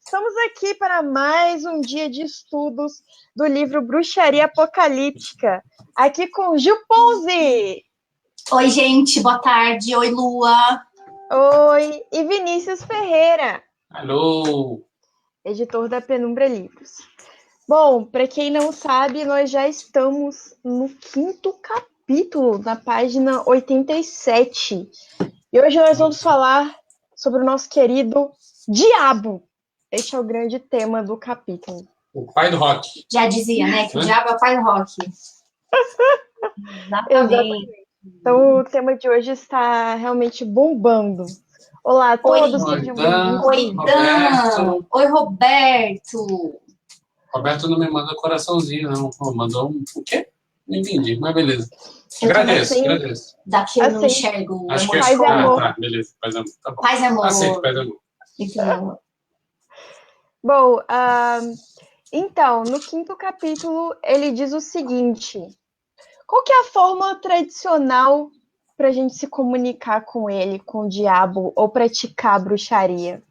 Estamos aqui para mais um dia de estudos do livro Bruxaria Apocalíptica, aqui com Gil Ponzi. Oi, gente, boa tarde. Oi, Lua. Oi, e Vinícius Ferreira. Alô. Editor da Penumbra Livros. Bom, para quem não sabe, nós já estamos no 5º capítulo, na página 87. E hoje nós vamos falar sobre o nosso querido Diabo. Este é o grande tema do capítulo. O pai do rock. Já dizia, né? Que o diabo é o pai do rock. Exatamente. Então o tema de hoje está realmente bombando. Olá a todos. Oi, Dan. Oi, Dan. Oi, Roberto. Roberto não me manda coraçãozinho, não. Mandou o quê? Não entendi, mas beleza. Agradeço. Daqui eu não enxergo. Acho que paz e amor. Tá, beleza. Paz e amor. Tá bom. Paz e amor. Aceito, paz e amor. Então, Bom, então, no 5º capítulo, ele diz o seguinte: qual que é a forma tradicional para a gente se comunicar com ele, com o diabo, ou praticar a bruxaria?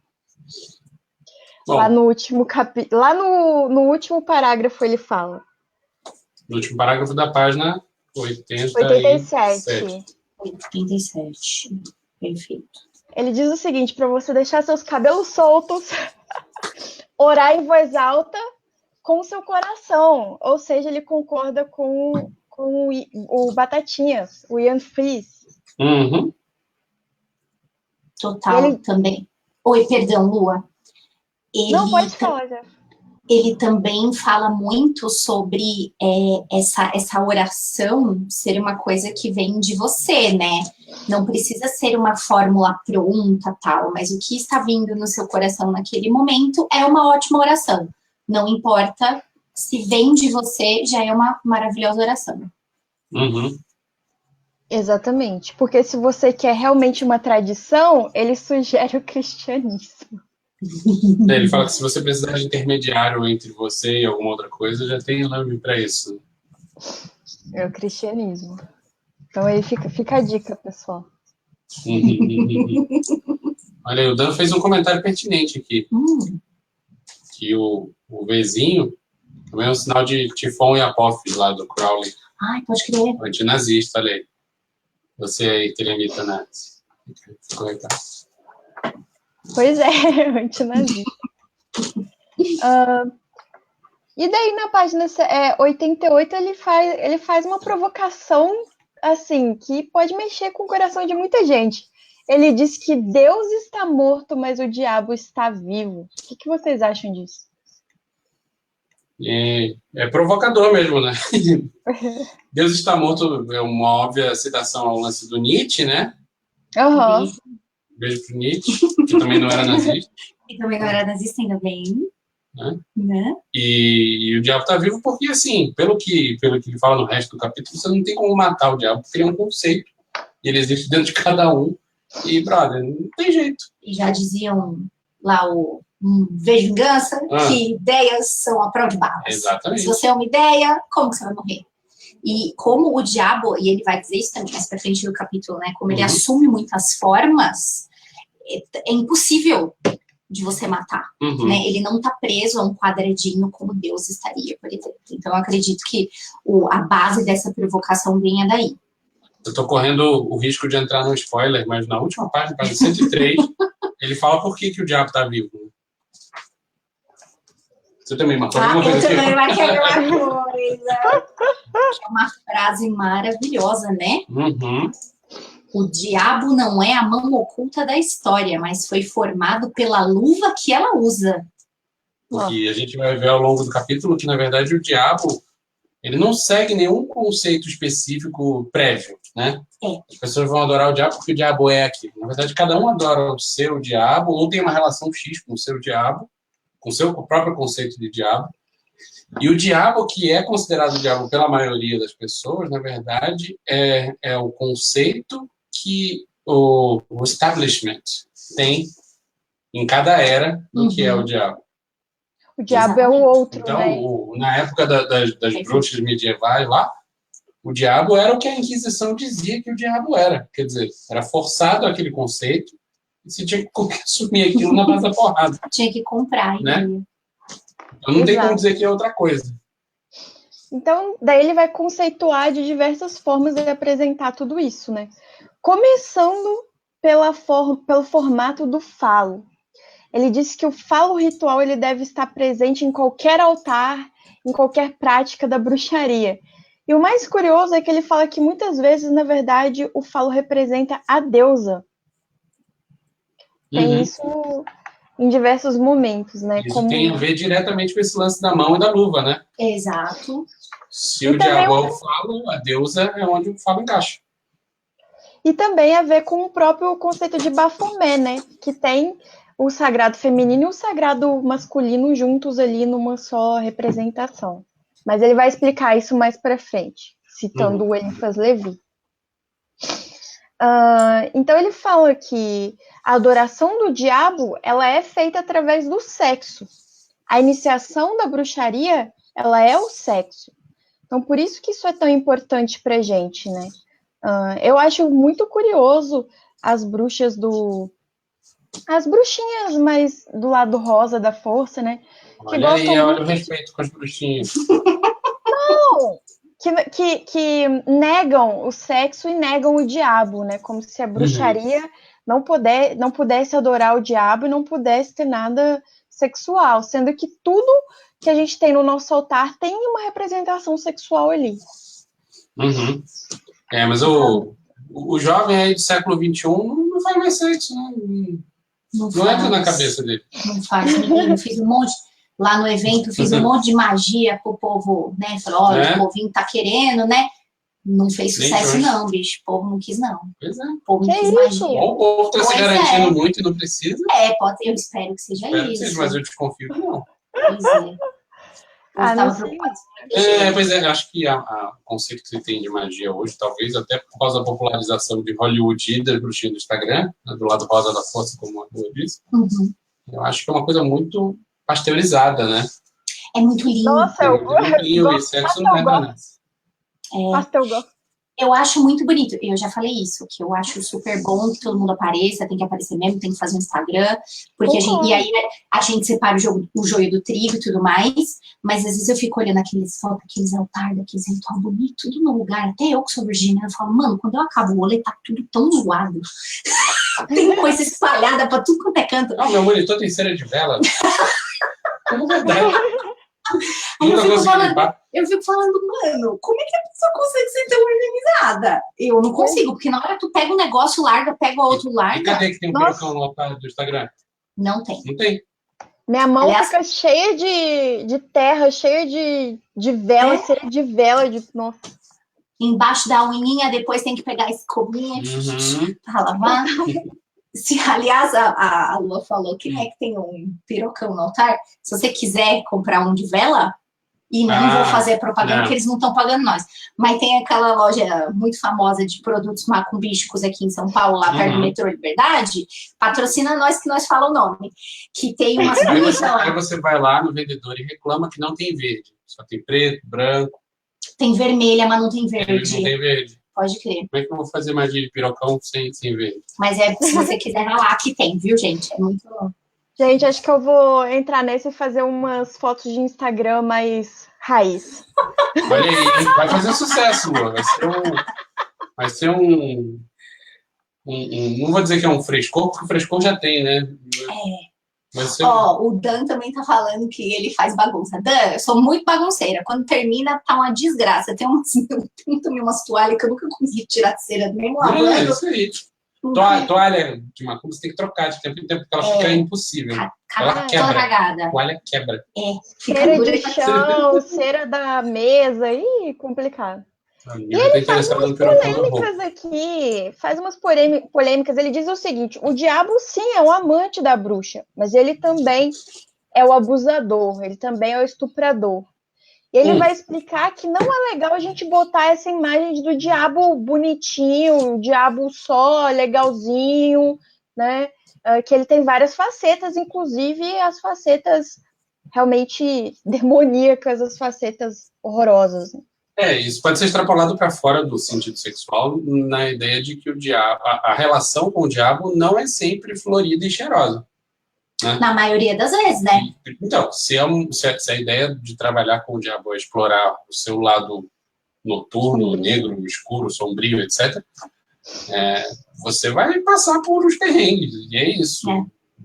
Bom, lá no último capítulo, lá no último parágrafo ele fala. No último parágrafo da página 87. 87. Perfeito. Ele diz o seguinte, para você deixar seus cabelos soltos, orar em voz alta com o seu coração. Ou seja, ele concorda com o Batatinhas, o Ian Fries. Uhum. Total, também. Oi, perdão, Lua. Não, pode falar, já. Ele também fala muito sobre essa oração ser uma coisa que vem de você, né? Não precisa ser uma fórmula pronta, tal, mas o que está vindo no seu coração naquele momento é uma ótima oração. Não importa se vem de você, já é uma maravilhosa oração. Uhum. Exatamente, porque se você quer realmente uma tradição, ele sugere o cristianismo. Ele fala que se você precisar de intermediário entre você e alguma outra coisa, já tem nome para isso. É o cristianismo. Então aí fica a dica, pessoal. Olha aí, o Dan fez um comentário pertinente aqui. Que o Vzinho também é um sinal de Tifon e Apophis lá do Crowley. Ai, pode crer. Antinazista, olha aí. Você aí, telemita nazi. Corretar. Pois é, antinazista. E daí na página 88 ele faz uma provocação assim que pode mexer com o coração de muita gente. Ele diz que Deus está morto, mas o diabo está vivo. O que vocês acham disso? É provocador mesmo, né? Deus está morto é uma óbvia citação ao lance do Nietzsche, né? Uhum. Beijo pro Nietzsche, que também não era nazista. E também não era nazista, ainda bem. Né? E o diabo está vivo porque, assim, pelo que ele fala no resto do capítulo, você não tem como matar o diabo, porque ele é um conceito. E ele existe dentro de cada um. E, brother, não tem jeito. E já diziam lá Vejo Vingança, que ideias são a prova de balas. Exatamente. Se você é uma ideia, como que você vai morrer? E como o diabo, e ele vai dizer isso também mais pra frente do capítulo, né? Como ele assume muitas formas, é impossível de você matar, né? Ele não está preso a um quadradinho como Deus estaria, por exemplo. Então, eu acredito que a base dessa provocação venha daí. Eu estou correndo o risco de entrar no spoiler, mas na última página 103, ele fala por que o diabo está vivo. Você também marcou alguma coisa aqui? Eu também marquei alguma coisa. É uma frase maravilhosa, né? O diabo não é a mão oculta da história, mas foi formado pela luva que ela usa. Porque a gente vai ver ao longo do capítulo que, na verdade, o diabo ele não segue nenhum conceito específico prévio, né? As pessoas vão adorar o diabo porque o diabo é aquilo. Na verdade, cada um adora o seu diabo, ou tem uma relação X com o seu diabo, com o seu próprio conceito de diabo. E o diabo, que é considerado diabo pela maioria das pessoas, na verdade, é o conceito que o establishment tem em cada era do que é o diabo. O diabo é o outro, então, né? Na época das bruxas medievais lá, o diabo era o que a Inquisição dizia que o diabo era. Quer dizer, era forçado aquele conceito Você tinha que consumir aquilo na base da porrada. Tinha que comprar, né? Então não tem como dizer que é outra coisa. Então, daí ele vai conceituar de diversas formas de apresentar tudo isso, né? Começando pelo formato do falo. Ele disse que o falo ritual ele deve estar presente em qualquer altar, em qualquer prática da bruxaria. E o mais curioso é que ele fala que muitas vezes, na verdade, o falo representa a deusa. Tem isso em diversos momentos, né? Isso tem a ver diretamente com esse lance da mão e da luva, né? Exato. Se o diabo é o falo, a deusa é onde o falo encaixa. E também a ver com o próprio conceito de Baphomet, né? Que tem o sagrado feminino e o sagrado masculino juntos ali numa só representação. Mas ele vai explicar isso mais para frente, citando o Eliphas Levi. Então ele fala que a adoração do diabo ela é feita através do sexo. A iniciação da bruxaria ela é o sexo. Então por isso que isso é tão importante para gente, né? Eu acho muito curioso as bruxas as bruxinhas mais do lado rosa da força, né? Que olha aí, olha o respeito com as bruxinhas. Não! Que negam o sexo e negam o diabo, né? Como se a bruxaria não pudesse adorar o diabo e não pudesse ter nada sexual, sendo que tudo que a gente tem no nosso altar tem uma representação sexual ali. Mas o jovem aí do século XXI não faz mais sexo, né? Não entra na cabeça dele. Não faz, menino, fiz um monte... Lá no evento, fiz um monte de magia pro povo, né? Falou, olha, o povinho tá querendo, né? Não fez sucesso, não, bicho. O povo não quis, não. Pois é. O povo não quis magia. Ou o povo tá se garantindo muito e não precisa. Pode ser, eu espero que seja isso. Mas eu desconfio que não. Pois é. Não sei. Pois é, acho que o conceito que você tem de magia hoje, talvez até por causa da popularização de Hollywood e das bruxinhas do Instagram, né, do lado rosa da força, como a Lua disse, eu acho que é uma coisa muito pasteurizada, né? É muito lindo. Nossa, eu gosto. Sexo não é nada. Eu acho muito bonito. Eu já falei isso, que eu acho super bom que todo mundo apareça, tem que aparecer mesmo, tem que fazer um Instagram, porque e aí a gente separa o joio do trigo e tudo mais, mas às vezes eu fico olhando aqueles altares, aqueles ritual bonito, tudo no lugar, até eu que sou virginiana, eu falo, mano, quando eu acabo o rolê, tá tudo tão zoado. Tem coisa espalhada pra tudo quanto é canto. Não, meu monitor tem cera de vela. Como verdade. Eu fico falando, mano, como é que a pessoa consegue ser tão organizada? Eu não consigo, porque na hora tu pega um negócio, larga, pega o outro, larga. E cadê que tem um pirocão no altar do Instagram? Não tem. Não tem. Minha mão fica cheia de terra, cheia de vela, cera de vela. Nossa. Embaixo da unhinha, depois tem que pegar a escovinha pra lavar. Aliás, a Lua falou que, né, que tem um pirocão no altar. Se você quiser comprar um de vela, e não vou fazer propaganda, porque eles não estão pagando nós. Mas tem aquela loja muito famosa de produtos macumbísticos aqui em São Paulo, lá perto do metrô Liberdade, patrocina nós que nós fala o nome. Que tem umas bruxas lá. Aí você vai lá no vendedor e reclama que não tem verde. Só tem preto, branco. Tem vermelha, mas não tem verde. Não tem verde. Pode crer. Como é que eu vou fazer magia de pirocão sem verde? Mas se você quiser, vai lá que tem, viu, gente? É muito bom. Gente, acho que eu vou entrar nesse e fazer umas fotos de Instagram mais raiz. Olha aí, vai fazer sucesso, Lua. Vai ser um não vou dizer que é um frescor, porque o frescor já tem, né? O Dan também tá falando que ele faz bagunça. Dan, eu sou muito bagunceira. Quando termina, tá uma desgraça. Tem umas toalhas que eu nunca consegui tirar de cera mesmo lavando. É isso aí. Toalha de macumba você tem que trocar de tempo em tempo, porque ela fica impossível. Ela quebra. Cagada. A toalha quebra. Cera de chão, cera da mesa, complicado. E ele faz umas polêmicas aqui, faz umas polêmicas. Ele diz o seguinte: o diabo, sim, é um amante da bruxa, mas ele também é o abusador, ele também é o estuprador. E ele vai explicar que não é legal a gente botar essa imagem do diabo bonitinho, o diabo só, legalzinho, né? Que ele tem várias facetas, inclusive as facetas realmente demoníacas, as facetas horrorosas. Isso pode ser extrapolado para fora do sentido sexual, na ideia de que o diabo, a relação com o diabo não é sempre florida e cheirosa. Né? Na maioria das vezes, né? Então, se a ideia de trabalhar com o diabo é explorar o seu lado noturno, negro, escuro, sombrio, etc., você vai passar por uns perrengues, e é isso.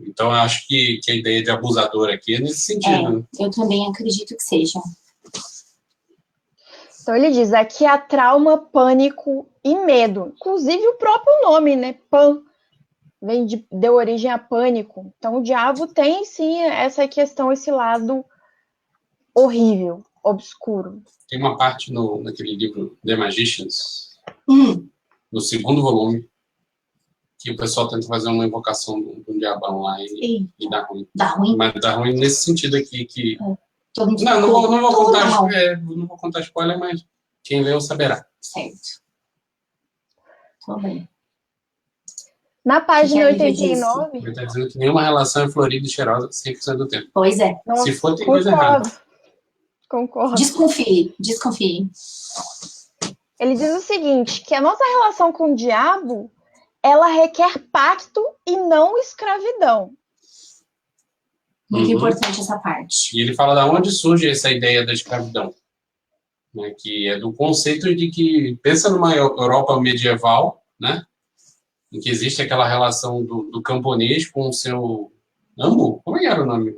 Então, eu acho que a ideia de abusador aqui é nesse sentido. Né? Eu também acredito que seja. Então ele diz, aqui há trauma, pânico e medo. Inclusive o próprio nome, né? Deu origem a pânico. Então o diabo tem sim essa questão, esse lado horrível, obscuro. Tem uma parte naquele livro The Magicians, no segundo volume, que o pessoal tenta fazer uma invocação de um diabão lá e dá ruim. Dá ruim? Mas dá ruim nesse sentido aqui que... Não vou contar spoiler, mas quem leu saberá. Certo. Tudo bem. Na página 89... Ele está dizendo que nenhuma relação é florida e cheirosa 100% do tempo. Pois é. Nossa, se for, tem coisa errada. Concordo. Desconfie. Ele diz o seguinte, que a nossa relação com o diabo, ela requer pacto e não escravidão. Muito importante essa parte. E ele fala de onde surge essa ideia da escravidão. Né, que é do conceito de que, pensa numa Europa medieval, né, em que existe aquela relação do camponês com o seu amo, como era o nome?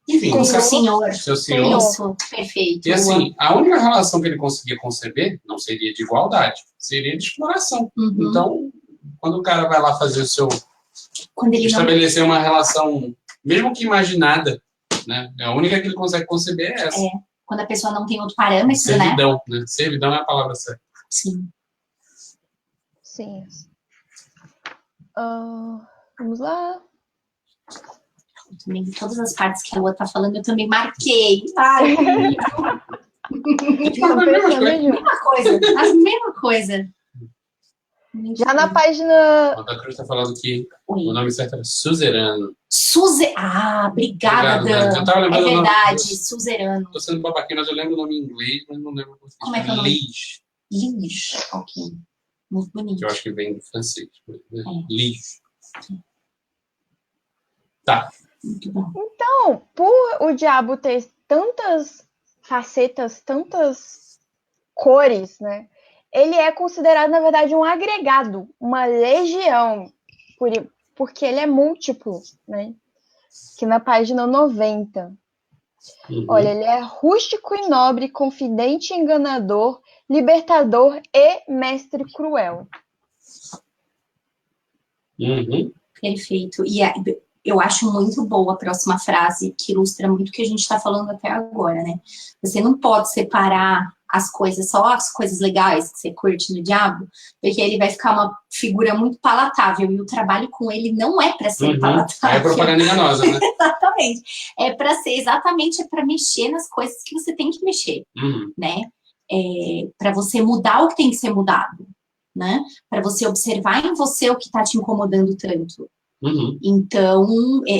Enfim, com o seu senhor. Isso, perfeito. E assim, a única relação que ele conseguia conceber não seria de igualdade, seria de exploração. Então, quando o cara vai lá fazer o seu... estabelecer uma relação, mesmo que imaginada, né, a única que ele consegue conceber é essa. Quando a pessoa não tem outro parâmetro, servidão, né? Servidão é a palavra certa. Sim. Vamos lá. Também, todas as partes que a Lua tá falando, eu também marquei. Ai, a mesma coisa. Já na página... A Cruz está falando que o nome certo era suzerano. Obrigada, Dan. É verdade, suzerano. Estou sendo babaquinho, mas eu lembro o nome em inglês, mas não lembro como é que é o nome. Liege. Ok. Muito bonito. Que eu acho que vem do francês. Né? Liege. Tá. Muito bom. Então, por o diabo ter tantas facetas, tantas cores, né? Ele é considerado, na verdade, um agregado, uma legião, porque ele é múltiplo, né? Aqui na página 90. Olha, ele é rústico e nobre, confidente e enganador, libertador e mestre cruel. Perfeito. E eu acho muito boa a próxima frase, que ilustra muito o que a gente está falando até agora, né? Você não pode separar as coisas, só as coisas legais que você curte no diabo, porque ele vai ficar uma figura muito palatável, e o trabalho com ele não é para ser palatável. É propaganda enganosa, né? Exatamente. É para ser exatamente para mexer nas coisas que você tem que mexer, né? Para você mudar o que tem que ser mudado, né? Para você observar em você o que está te incomodando tanto. Então,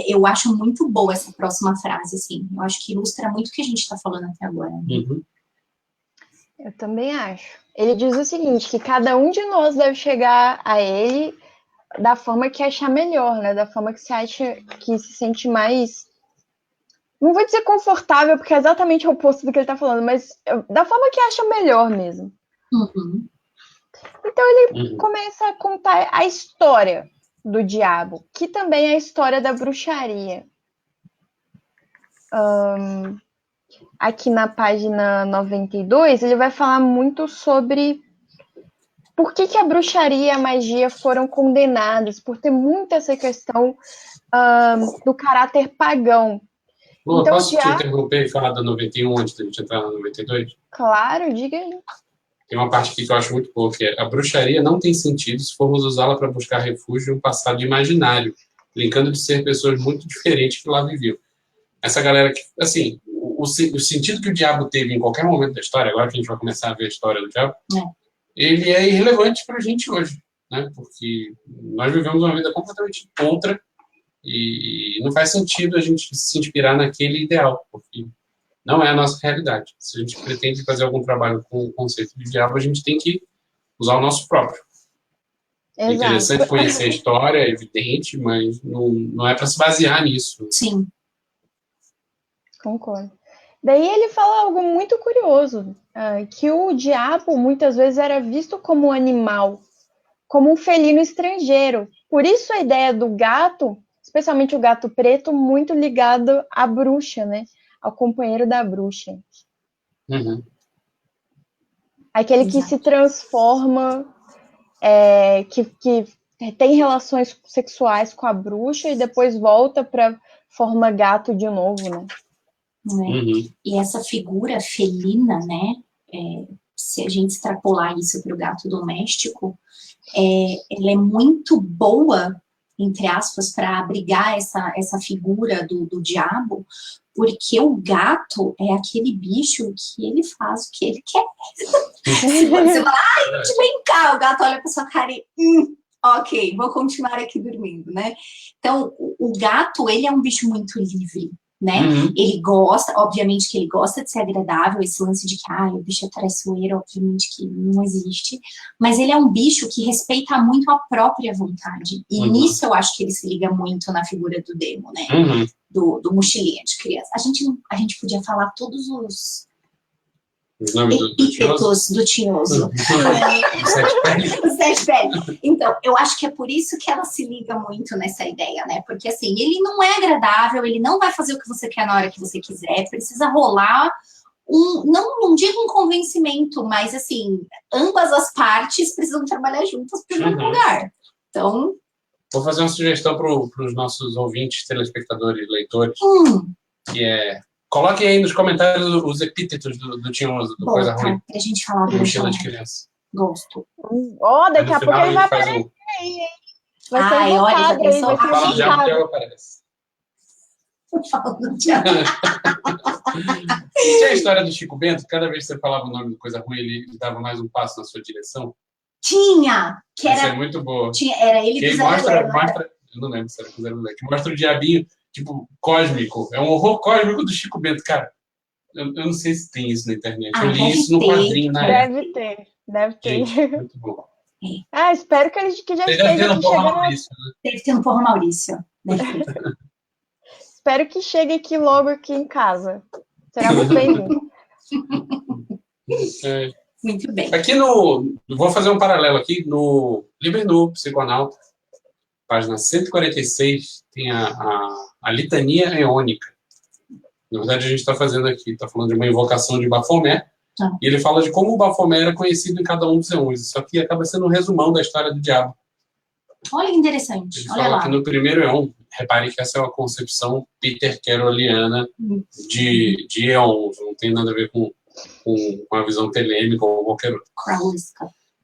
eu acho muito boa essa próxima frase, assim. Eu acho que ilustra muito o que a gente está falando até agora. Né? Eu também acho. Ele diz o seguinte, que cada um de nós deve chegar a ele da forma que achar melhor, né? Da forma que se acha, que se sente mais... Não vou dizer confortável, porque é exatamente o oposto do que ele está falando, mas da forma que acha melhor mesmo. Então ele começa a contar a história do diabo, que também é a história da bruxaria. Aqui na página 92, ele vai falar muito sobre por que a bruxaria e a magia foram condenadas, por ter muito essa questão do caráter pagão. Lu, então, posso te interromper e falar da 91 antes de a gente entrar na 92? Claro, diga aí. Tem uma parte aqui que eu acho muito boa, que é: a bruxaria não tem sentido se formos usá-la para buscar refúgio em um passado imaginário, brincando de ser pessoas muito diferentes que lá viviam. Essa galera que, assim, o sentido que o diabo teve em qualquer momento da história, agora que a gente vai começar a ver a história do diabo, ele é irrelevante para a gente hoje, né? Porque nós vivemos uma vida completamente contra e não faz sentido a gente se inspirar naquele ideal, porque não é a nossa realidade. Se a gente pretende fazer algum trabalho com o conceito de diabo, a gente tem que usar o nosso próprio. É interessante conhecer a história, é evidente, mas não é para se basear nisso. Sim. Concordo. Daí ele fala algo muito curioso, que o diabo muitas vezes era visto como um animal, como um felino estrangeiro. Por isso a ideia do gato, especialmente o gato preto, muito ligado à bruxa, né? Ao companheiro da bruxa. Uhum. Aquele que se transforma, que tem relações sexuais com a bruxa e depois volta para forma gato de novo, né? Uhum. E essa figura felina, né? Se a gente extrapolar isso para o gato doméstico, ela é muito boa, entre aspas, para abrigar essa figura do diabo, porque o gato é aquele bicho que ele faz o que ele quer. Se você falar, vem cá, o gato olha para sua cara e, ok, vou continuar aqui dormindo, né? Então, o gato, ele é um bicho muito livre, né? Uhum. Ele gosta, obviamente que ele gosta de ser agradável, esse lance de que, o bicho é traiçoeiro, obviamente que não existe, mas ele é um bicho que respeita muito a própria vontade, e nisso eu acho que ele se liga muito na figura do demo, né? Uhum. Do mochilinha de criança. A gente podia falar todos os epítetos do Tinhoso. Os 7 peles. Então, eu acho que é por isso que ela se liga muito nessa ideia, né? Porque, assim, ele não é agradável, ele não vai fazer o que você quer na hora que você quiser, precisa rolar não digo um convencimento, mas, assim, ambas as partes precisam trabalhar juntas para o mesmo lugar. Então... Vou fazer uma sugestão para os nossos ouvintes, telespectadores, leitores, que é... Coloquem aí nos comentários os epítetos do Tinhoso, do Coisa Ruim. Pra gente falar do Mochila de criança. Gosto. Daqui a pouco ele vai aparecer aí, hein? Vai ser invocado aí, vai ser Fala o diabo, o diabo aparece. Fala do diabo. Tinha a história do Chico Bento, cada vez que você falava o nome do Coisa Ruim, ele dava mais um passo na sua direção. Tinha! Que Essa era... é muito boa. Era ele que mostra, eu não lembro se era o Zé Lulé, que mostra o diabinho, tipo, cósmico. É um horror cósmico do Chico Bento, cara. Eu não sei se tem isso na internet. Eu li isso no quadrinho na época. Deve ter. Gente, muito bom. Espero que já esteja aqui chegando. Deve ter no Porra Maurício. Espero que chegue aqui logo aqui em casa. Será muito bem-vindo. Muito bem. Aqui vou fazer um paralelo aqui no Livre Nu, Psiconauta, página 146, tem a litania eônica. Na verdade, a gente está fazendo aqui, está falando de uma invocação de Bafomé, e ele fala de como o Bafomé era conhecido em cada um dos eons. Isso aqui acaba sendo um resumão da história do diabo. Olha que interessante. Ele fala que no primeiro eon, repare que essa é uma concepção Peter Caroliana de eons, não tem nada a ver com uma visão telêmica ou qualquer outra.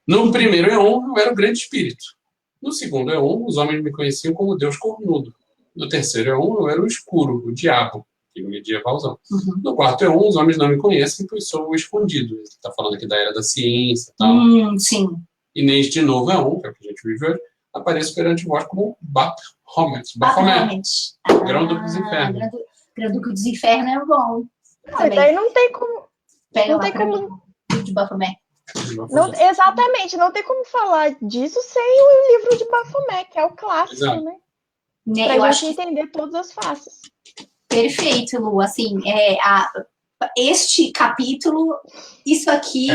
No primeiro eon, eu era o grande espírito. No segundo eon, os homens me conheciam como Deus cornudo. No terceiro eon, eu era o escuro, o diabo, que medievalzão. No quarto eon, os homens não me conhecem, pois sou o escondido. Ele está falando aqui da era da ciência e tal. Sim. E neste novo eon, que é o que a gente vive hoje, apareço perante vós como Baphomet. Grão-duque dos Infernos. Grão-duque dos Infernos é bom. Daí não tem como... Não tem como... de Baphomet. Exatamente, não tem como falar disso sem o livro de Baphomet, que é o clássico, né? Pra gente entender todas as faces. Perfeito, Lu. Assim, este capítulo, isso aqui,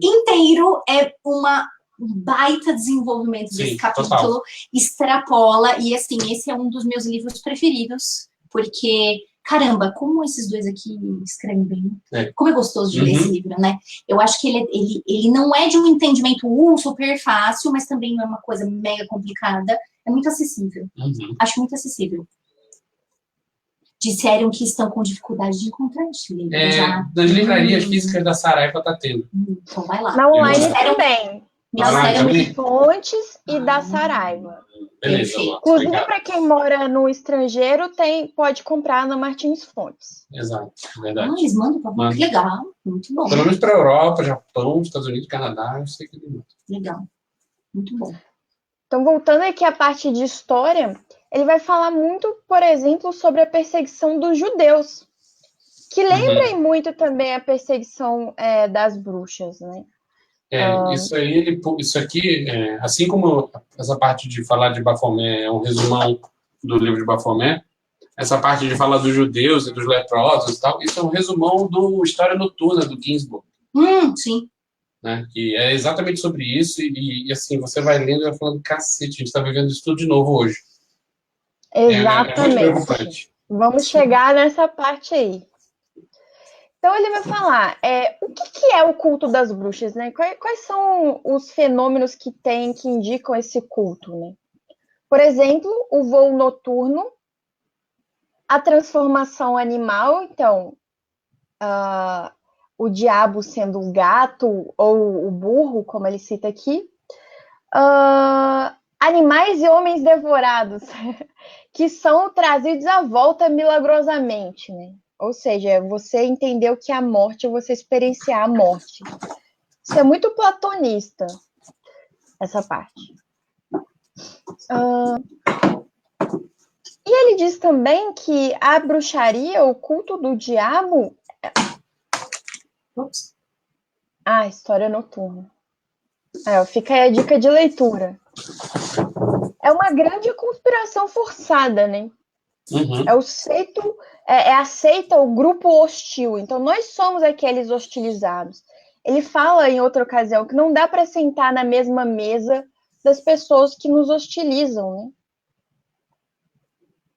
inteiro, é uma baita desenvolvimento desse capítulo. Total. Extrapola, e assim, esse é um dos meus livros preferidos, porque... Caramba, como esses dois aqui escrevem bem. Como é gostoso de ler esse livro, né? Eu acho que ele não é de um entendimento super fácil, mas também não é uma coisa mega complicada. É muito acessível. Acho muito acessível. Disseram que estão com dificuldade de encontrar este livro. Nas livrarias físicas da Saraiva tá tendo. Então vai lá. Na online também. Nas fontes e da Saraiva. Beleza. Inclusive, para quem mora no estrangeiro, pode comprar na Martins Fontes. Exato, verdade. Eles mandam para mim. Legal, muito bom. Pelo menos para a Europa, Japão, Estados Unidos, Canadá, eu sei que tem muito. Legal, muito bom. Então, voltando aqui à parte de história, ele vai falar muito, por exemplo, sobre a perseguição dos judeus, que lembrem muito também a perseguição das bruxas, né? Isso aqui, assim como essa parte de falar de Baphomet é um resumão do livro de Baphomet, essa parte de falar dos judeus e dos leprosos e tal, isso é um resumão do História Noturna do Ginsburg. Sim. Né? Que é exatamente sobre isso e assim, você vai lendo e vai falando, cacete, a gente está vivendo isso tudo de novo hoje. Exatamente. É muito preocupante. Vamos chegar nessa parte aí. Então ele vai falar, o que é o culto das bruxas, né? Quais são os fenômenos que indicam esse culto, né? Por exemplo, o voo noturno, a transformação animal, então, o diabo sendo o gato ou o burro, como ele cita aqui, animais e homens devorados, que são trazidos à volta milagrosamente, né? Ou seja, você entender o que é a morte, você experienciar a morte. Isso é muito platonista, essa parte. E ele diz também que a bruxaria, o culto do diabo... História noturna. Fica aí a dica de leitura. É uma grande conspiração forçada, né? Uhum. Aceita o grupo hostil. Então, nós somos aqueles hostilizados. Ele fala em outra ocasião que não dá para sentar na mesma mesa das pessoas que nos hostilizam,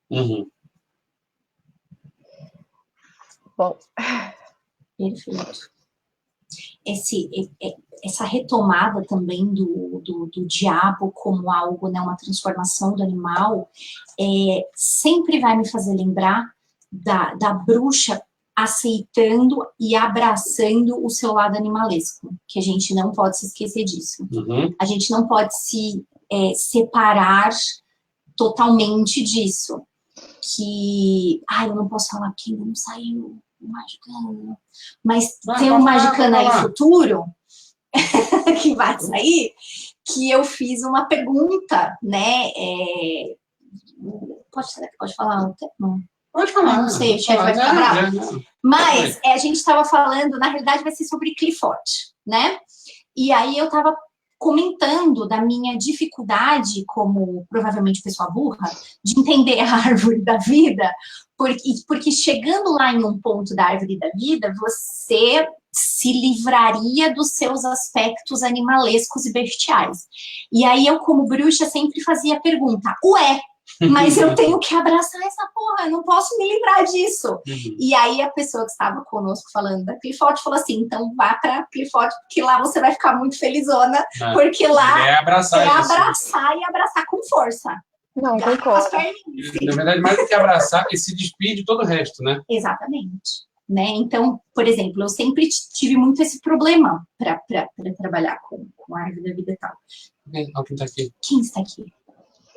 né? Uhum. Bom. Perfeito. Essa retomada também do diabo como algo, né, uma transformação do animal, sempre vai me fazer lembrar da bruxa aceitando e abraçando o seu lado animalesco, que a gente não pode se esquecer disso. Uhum. A gente não pode se separar totalmente disso. Eu não posso falar porque ainda não saiu o Magicano, mas tem um Magicano aí futuro que vai sair, que eu fiz uma pergunta, né? Pode falar o tema? Pode falar. Não sei, o chefe vai ficar bravo. Mas a gente estava falando, na realidade vai ser sobre Clifford, né? E aí eu estava comentando da minha dificuldade, como provavelmente pessoa burra, de entender a árvore da vida, porque chegando lá em um ponto da árvore da vida, você se livraria dos seus aspectos animalescos e bestiais. E aí eu, como bruxa, sempre fazia a pergunta, mas eu tenho que abraçar essa porra, eu não posso me livrar disso. Uhum. E aí a pessoa que estava conosco falando da Clifford falou assim, então vá pra Clifford, porque lá você vai ficar muito felizona, porque lá abraçar e abraçar com força. Não, concordo. Na verdade, mais do que abraçar, é se despedir de todo o resto, né? Exatamente. Né? Então, por exemplo, eu sempre tive muito esse problema para trabalhar com a árvore da vida e tal. Quem tá aqui? Quem está aqui?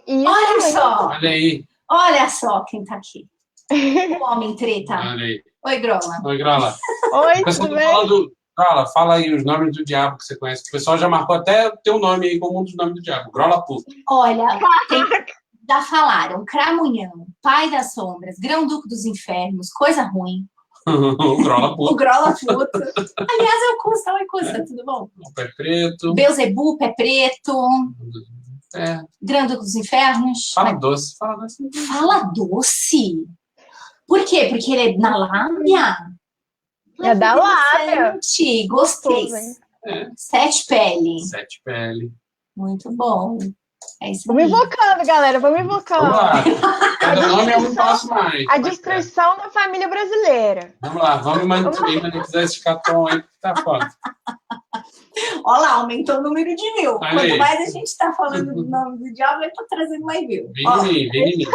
Isso, olha só! Olha aí! Olha só quem tá aqui. O homem treta. Olha aí. Oi, Grola. Oi, Grola. Oi, tudo bem? Grola, fala aí os nomes do diabo que você conhece. O pessoal já marcou até o teu nome aí como um dos nomes do diabo. Grola puto. Olha, já falaram Cramunhão, Pai das Sombras, Grão-Duque dos Infernos, coisa ruim. O Grola puto. O Grola puto. Aliás, é o Custa. Oi, Custa, tudo bom? O Pé Preto. Beuzebu, Pé Preto. Grão-Duque dos Infernos. Fala doce. Fala doce. Fala doce? Por quê? Porque ele é na lábia? É da lábia. Gostei. Sete pele. Sete pele. Muito bom. É isso. Vamos invocando, galera. Vamos invocando. Vamos lá. Cada nome é um passo mais. A destruição da família brasileira. Vamos lá. Vamos monetizar esse cartão aí que tá foda. Olha lá, aumentou o número de 1000. Aí. Quanto mais a gente tá falando do nome do diabo, ele tá trazendo mais 1000. Vem em mim.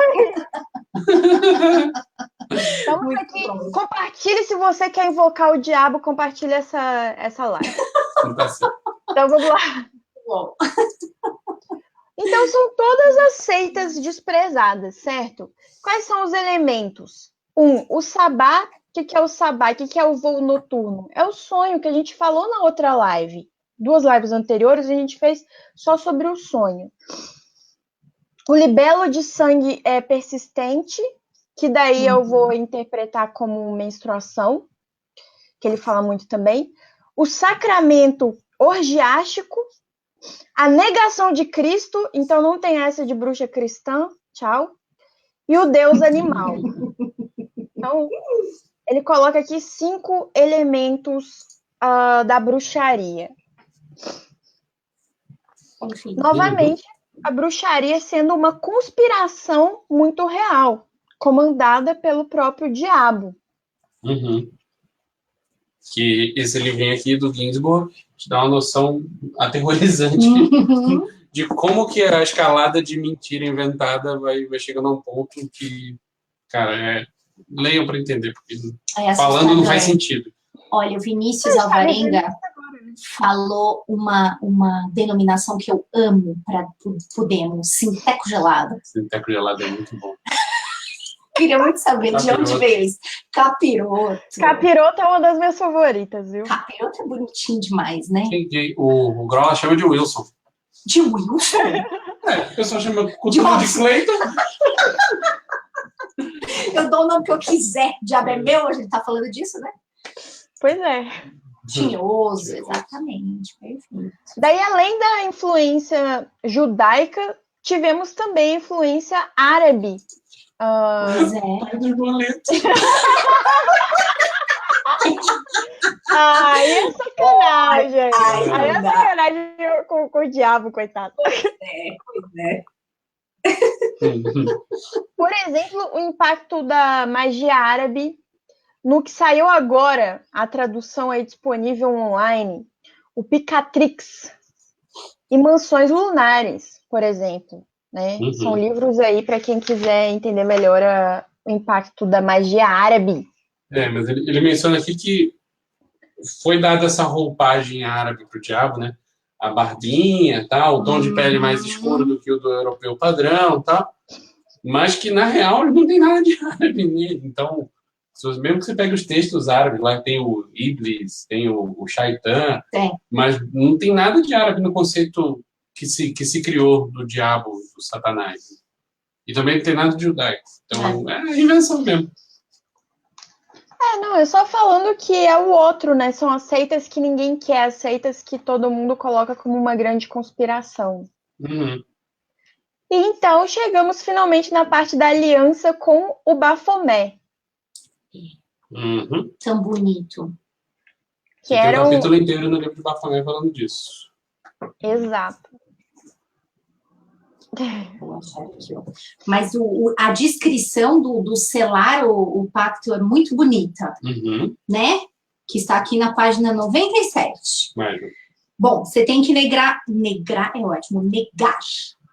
Estamos aqui. Bom. Compartilhe se você quer invocar o diabo, compartilhe essa live. Então vamos lá. Bom. Então são todas as seitas desprezadas, certo? Quais são os elementos? O sabá. O que é o sabá? O que é o voo noturno? É o sonho que a gente falou na outra live. 2 lives anteriores a gente fez só sobre o sonho. O libelo de sangue persistente, que daí eu vou interpretar como menstruação, que ele fala muito também. O sacramento orgiástico, a negação de Cristo, então não tem essa de bruxa cristã, tchau. E o deus animal. Então, ele coloca aqui 5 elementos da bruxaria. Enfim. Novamente, a bruxaria sendo uma conspiração muito real, comandada pelo próprio diabo. Uhum. Que esse livrinho aqui do Ginsburg te dá uma noção aterrorizante de como que a escalada de mentira inventada vai chegando a um ponto que, cara, leiam para entender, porque falando não faz sentido. Olha, o Vinícius Alvarenga falou uma denominação que eu amo para Podemos, sinteco gelado. Sinteco gelado é muito bom. Queria muito saber de onde veio isso. Capiroto. Capiroto é uma das minhas favoritas, viu? Capiroto é bonitinho demais, né? O Grola chama de Wilson. De Wilson? O pessoal chama cultura de Cleiton. Eu dou o nome que eu quiser. Diabo é meu, a gente tá falando disso, né? Pois é. Tinhoso, exatamente. Perfeito. Daí, além da influência judaica, tivemos também influência árabe. Pois é. Pai dos boletos. Aí é sacanagem. Aí é sacanagem com o diabo, coitado. Pois é. Por exemplo, o impacto da magia árabe no que saiu agora, a tradução aí disponível online, o Picatrix e Mansões Lunares, por exemplo. Né? São livros aí para quem quiser entender melhor o impacto da magia árabe. Mas ele menciona aqui que foi dada essa roupagem árabe pro diabo, né? A barbinha, tal, o tom de pele mais escuro do que o do europeu padrão, tal. Mas que, na real, ele não tem nada de árabe nele. Então, mesmo que você pegue os textos árabes, lá tem o Iblis, tem o Shaitan, mas não tem nada de árabe no conceito que se criou do diabo, do Satanás. E também não tem nada de judaico. Então, é invenção mesmo. Não, é só falando que é o outro, né? São as seitas que ninguém quer, as seitas que todo mundo coloca como uma grande conspiração. Uhum. E então chegamos finalmente na parte da aliança com o Bafomé. Uhum. Tão bonito. Que tem era um capítulo inteiro no livro de Bafomé falando disso. Exato. Mas a descrição do selar o pacto é muito bonita, né? Que está aqui na página 97. Bom, você tem que negar é ótimo, negar,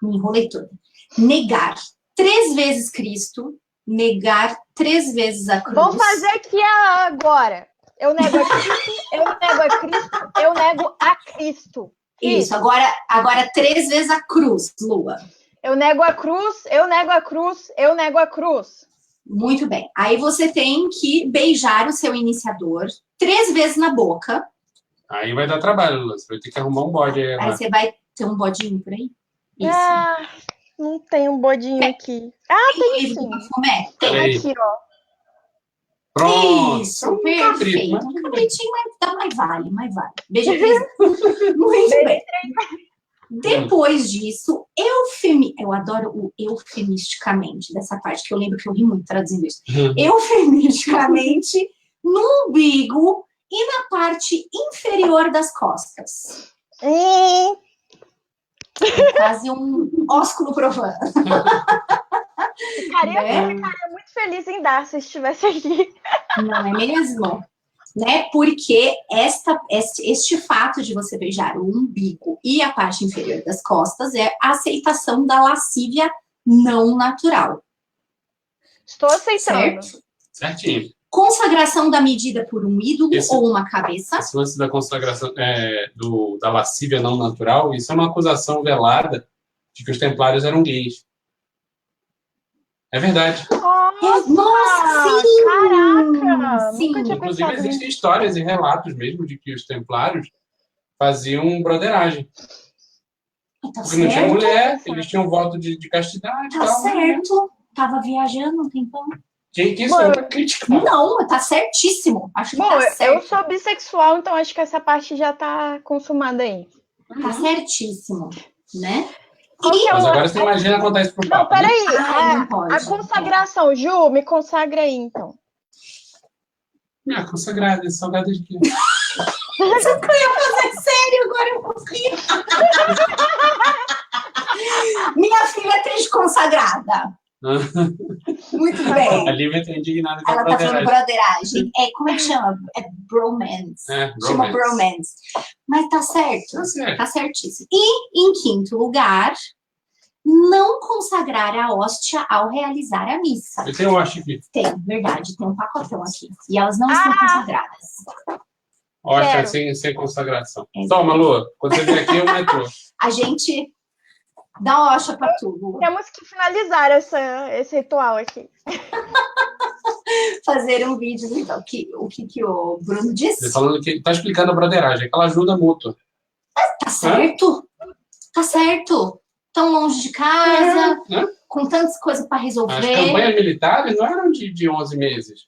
me enrolei toda. Negar 3 vezes Cristo, negar 3 vezes a cruz. Vamos fazer aqui agora. Eu nego a Cristo, eu nego a Cristo, eu nego a Cristo. Isso, agora 3 vezes a cruz, Lua. Eu nego a cruz, eu nego a cruz, eu nego a cruz. Muito bem. Aí você tem que beijar o seu iniciador 3 vezes na boca. Aí vai dar trabalho, Lula. Você vai ter que arrumar um bode aí. Aí você vai ter um bodinho por aí? Isso. Não tem um bodinho aqui. Tem sim. Tem aqui, ó. Pronto. Isso, perfeito. Um cabritinho, mas vale. Beijo 3. Muito bem. Depois disso, eu adoro o eufemisticamente, dessa parte, que eu lembro que eu ri muito traduzindo isso. Eufemisticamente, no umbigo e na parte inferior das costas. Quase um ósculo profano. Ficaria muito feliz em dar se estivesse aqui. Não é mesmo? Né? Porque este fato de você beijar o umbigo e a parte inferior das costas é a aceitação da lascívia não natural. Estou aceitando. Certinho. Consagração da medida por um ídolo ou uma cabeça. Esse lance da consagração da lascívia não natural, isso é uma acusação velada de que os templários eram gays. É verdade. Nossa, sim! Caraca! Sim. Nunca tinha Inclusive, pensado existem histórias e relatos mesmo de que os templários faziam broderagem. Porque não tinha mulher, eles tinham voto de castidade. Tá certo. Tava viajando um tempão. Quem sou eu pra criticar? Não, tá certíssimo. Acho que Bom, tá certo. eu sou bissexual, então acho que essa parte já tá consumada aí. Tá certíssimo, né? Mas agora você imagina contar isso pro Não, Papa, né? peraí. não pode. A consagração, Ju, me consagra aí, então. Consagrada, salgada de quê? Eu ia fazer sério, agora eu vou rir. Minha filha é atriz consagrada. Muito bem. A Lívia tá indignada com a Ela tá falando broderagem. broderagem. Como é que chama? É bromance. Chama bromance. bromance. Mas tá certo. Tá certo. Tá certíssimo. E, em quinto lugar, não consagrar a hóstia ao realizar a missa. Eu tenho hóstia aqui. Tem, verdade. Tem um pacotão aqui. E elas não estão consagradas. Hóstia sem consagração. Toma, Lu. Quando você vier aqui, eu meto. A gente dá hóstia pra tudo. Temos que finalizar esse ritual aqui. Fazer um vídeo, então, o que o Bruno disse. Ele falando que tá explicando a broderagem, aquela ajuda mútua. Tá certo. Tá certo. Tão longe de casa, com tantas coisas para resolver. As campanhas militares não eram de 11 meses.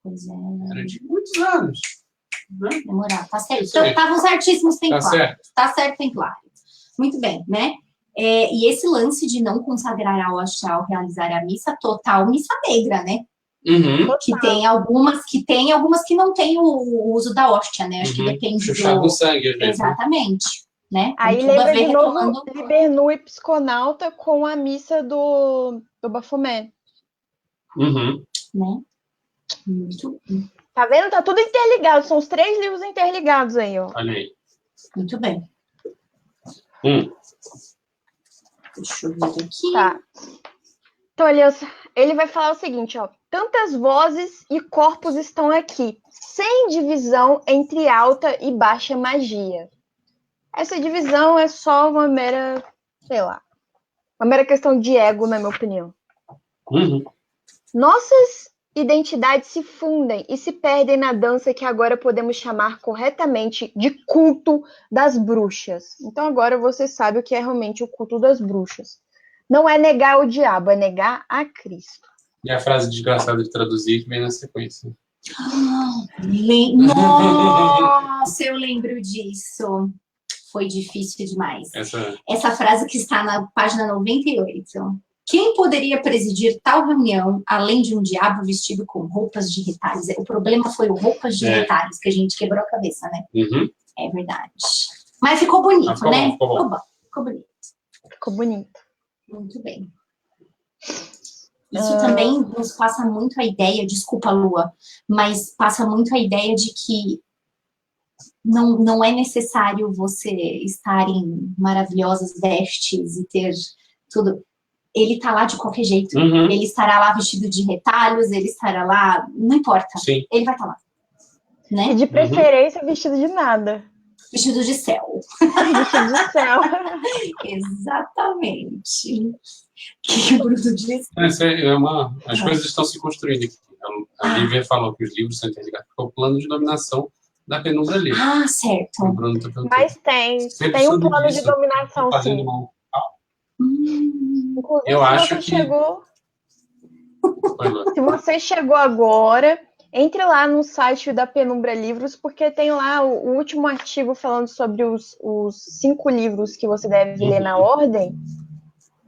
Pois é. Eram de muitos anos. Demorar, tá certo. Então, estavam certíssimos, tem Tá claro. certo. Tá certo, tem claro. Muito bem, né? E esse lance de não consagrar a hóstia ao realizar a missa, total missa negra, né? Uhum. Que tem algumas que não tem o uso da hóstia, né? Acho que depende Chuchado no sangue, às vezes. Exatamente. Né? Aí tudo a lembra ver de novo retomando... Libernu e Psiconauta com a missa do Bafomé. Uhum. Né? Muito bem. Tá vendo? Tá tudo interligado. São os 3 livros interligados aí, ó. Olha aí. Muito bem. Deixa eu ver aqui. Tá. Então, Aliança, ele vai falar o seguinte, ó. Tantas vozes e corpos estão aqui, sem divisão entre alta e baixa magia. Essa divisão é só uma mera, sei lá, uma mera questão de ego, na minha opinião. Uhum. Nossas identidades se fundem e se perdem na dança que agora podemos chamar corretamente de culto das bruxas. Então agora você sabe o que é realmente o culto das bruxas. Não é negar o diabo, é negar a Cristo. E a frase desgraçada de traduzir que vem na sequência. Nossa, eu lembro disso. Foi difícil demais. Essa frase que está na página 98. Quem poderia presidir tal reunião, além de um diabo vestido com roupas de retalhos? O problema foi o roupas de retalhos, que a gente quebrou a cabeça, né? Uhum. É verdade. Mas ficou bonito, ficou né? Ficou bom. Ficou bonito. Ficou bonito. Muito bem. Isso também nos passa muito a ideia, desculpa, Lua, mas passa muito a ideia de que não é necessário você estar em maravilhosas vestes e ter tudo. Ele tá lá de qualquer jeito. Uhum. Ele estará lá vestido de retalhos, ele estará lá, não importa. Sim. Ele vai estar lá. Né? E de preferência vestido de nada. Vestido de céu. Vestido de céu. Exatamente. O que o Bruno disse? As coisas estão se construindo aqui. A Lívia falou que os livros são interligados. Ficou o plano de dominação da penumbra livre. Ah, certo. O Bruno tá perguntando. Mas tem um plano de dominação, sim. Inclusive, eu acho que... Se você chegou agora, entre lá no site da Penumbra Livros, porque tem lá o último artigo falando sobre os 5 livros que você deve ler na ordem.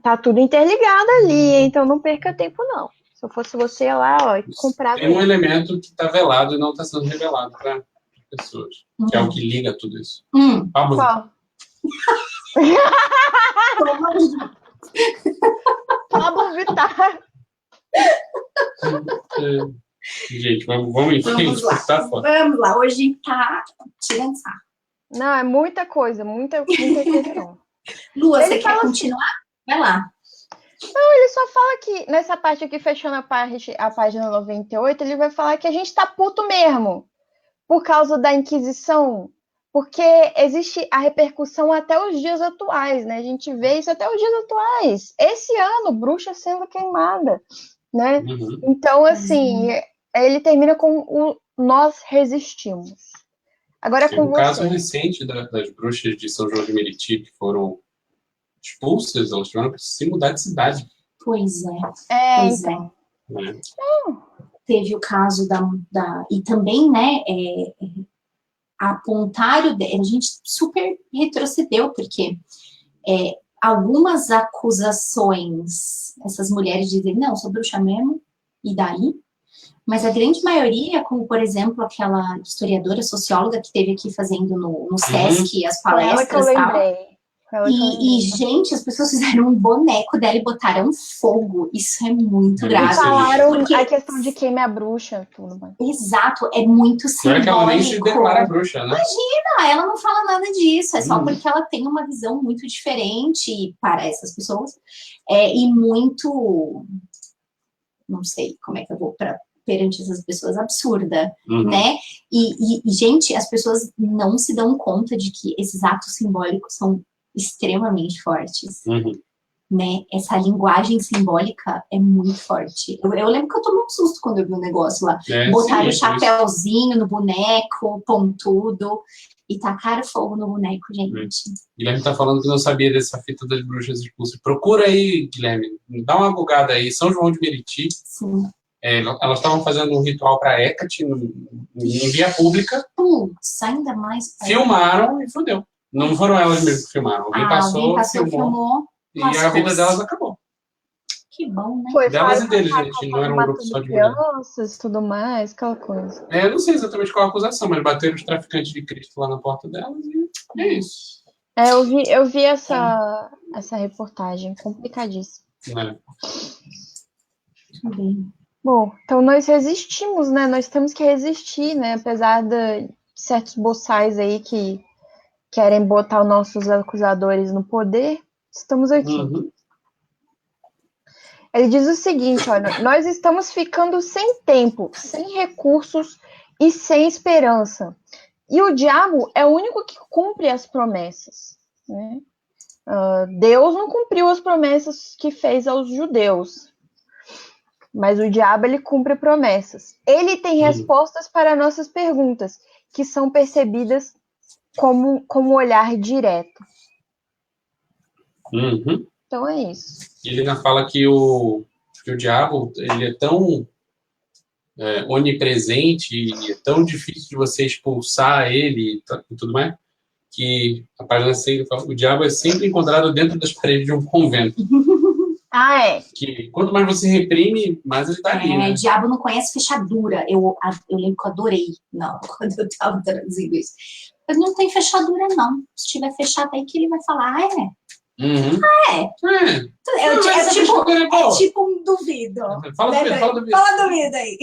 Tá tudo interligado ali, então não perca tempo, não. Se eu fosse você, ia lá, ó, comprar. Tem um elemento que tá velado e não tá sendo revelado para pessoas, que é o que liga tudo isso. Qual? Pablo Vittar. Gente, vamos em frente. Vamos lá, hoje tá tirando sarro. Não, é muita coisa, muita questão. Lua, você quer continuar? Vai lá. Não, ele só fala que, nessa parte aqui, fechando a página 98, ele vai falar que a gente tá puto mesmo, por causa da Inquisição, porque existe a repercussão até os dias atuais, né? A gente vê isso até os dias atuais. Esse ano, bruxa sendo queimada, né? Uhum. Então, assim, ele termina com o nós resistimos. Agora é com você. O caso recente das bruxas de São João de Meriti, que foram expulsas, elas tiveram que se mudar de cidade. Pois é. É, pois então. teve o caso e também, né, apontaram, a gente super retrocedeu, porque algumas acusações, essas mulheres dizem, não, sou bruxa mesmo, e daí? Mas a grande maioria, como por exemplo, aquela historiadora, socióloga que esteve aqui fazendo no Sesc as palestras e tal. E, gente, as pessoas fizeram um boneco dela e botaram fogo. Isso é muito grave. E falaram a questão de quem é a bruxa, tudo bem. Exato, é muito simbólico. Não é que ela nem se declara bruxa, né? Imagina, ela não fala nada disso. É só porque ela tem uma visão muito diferente para essas pessoas. E muito... Não sei como é que eu vou perante essas pessoas, absurda, né? E, gente, as pessoas não se dão conta de que esses atos simbólicos são extremamente fortes, né? Essa linguagem simbólica é muito forte. Eu lembro que eu tomei um susto quando eu vi um negócio lá. Botaram o chapéuzinho no boneco, pontudo, e tacaram fogo no boneco, gente. Guilherme tá falando que não sabia dessa fita das bruxas expulsas. Procura aí, Guilherme. Dá uma bugada aí. São João de Meriti. Sim. Elas estavam fazendo um ritual para Hecate em via pública. Putz, ainda mais. Filmaram e fodeu. Não foram elas mesmo que filmaram. Alguém passou, filmou. E a vida delas acabou. Que bom, né? Foi delas e deles, gente. Não era um grupo só de crianças, tudo mais, aquela coisa. Eu não sei exatamente qual a acusação, mas bateram os traficantes de Cristo lá na porta delas e é isso. Eu vi essa reportagem, complicadíssima. Bom, então nós resistimos, né? Nós temos que resistir, né? Apesar de certos boçais aí que querem botar os nossos acusadores no poder, estamos aqui. Ele diz o seguinte, olha, nós estamos ficando sem tempo, sem recursos e sem esperança. E o diabo é o único que cumpre as promessas, né? Deus não cumpriu as promessas que fez aos judeus. Mas o diabo, ele cumpre promessas. Ele tem respostas para nossas perguntas, que são percebidas como olhar direto. Então é isso. Ele ainda fala que o diabo, ele é tão onipresente e é tão difícil de você expulsar ele e tudo mais, que a página 6 fala, o diabo é sempre encontrado dentro das paredes de um convento. Que quanto mais você reprime, mais ele tá ali, né? O diabo não conhece fechadura. Eu lembro que eu adorei quando eu tava traduzindo isso. Mas não tem fechadura, não. Se tiver fechado aí que ele vai falar, É tipo um duvido. Fala duvido aí.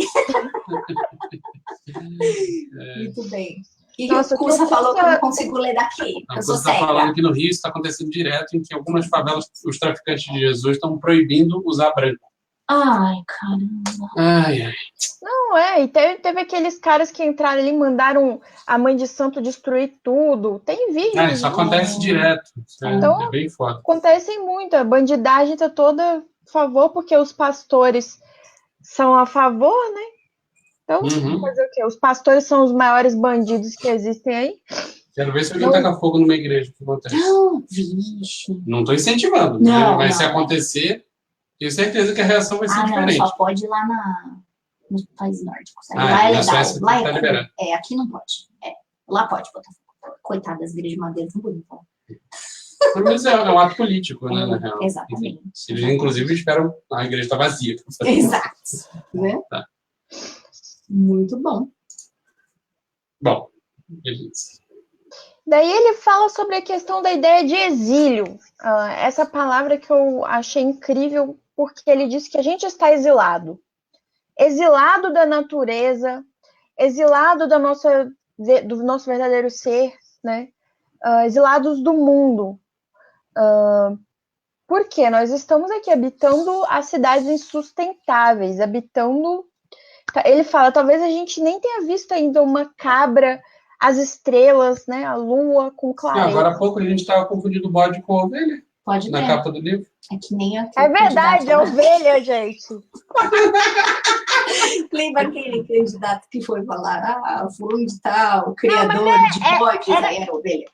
Muito bem. E o Cursa falou que eu não consigo ler daqui. Eu sou cega. Está falando que no Rio está acontecendo direto, em que algumas favelas, os traficantes de Jesus estão proibindo usar branco. Ai, caramba. Ai. Não, e teve aqueles caras que entraram ali e mandaram a mãe de santo destruir tudo. Tem vídeo. Isso acontece direto. Então, é bem foda. Acontece muito. A bandidagem tá toda a favor, porque os pastores são a favor, né? Então, fazer o quê? Os pastores são os maiores bandidos que existem aí. Quero ver se alguém taca fogo numa igreja. O que acontece? Não estou incentivando, mas se acontecer, tenho certeza que a reação vai ser diferente. Não, só pode ir lá nos países nórdicos. Lá é legal. Lá tá liberando. Aqui não pode. Lá pode botar fogo. Coitadas das igrejas de madeira, não bonito. Mas é um ato político, né, na real. Exatamente. Eles, inclusive, esperam a igreja estar vazia. Exato. Né? Tá. Muito bom. Bom, beleza. Daí ele fala sobre a questão da ideia de exílio. Essa palavra que eu achei incrível, porque ele diz que a gente está exilado. Exilado da natureza, exilado do nosso verdadeiro ser, né? Exilados do mundo. Por quê? Nós estamos aqui habitando as cidades insustentáveis, habitando... Ele fala, talvez a gente nem tenha visto ainda uma cabra, as estrelas, né? A lua com clareza. Agora há pouco a gente estava confundindo o bode com a ovelha. Pode na ver. capa do livro. É que nem é verdade, é ovelha, gente. Lembra aquele candidato que foi falar, fulano de tal, o criador de bodes, aí era ovelha.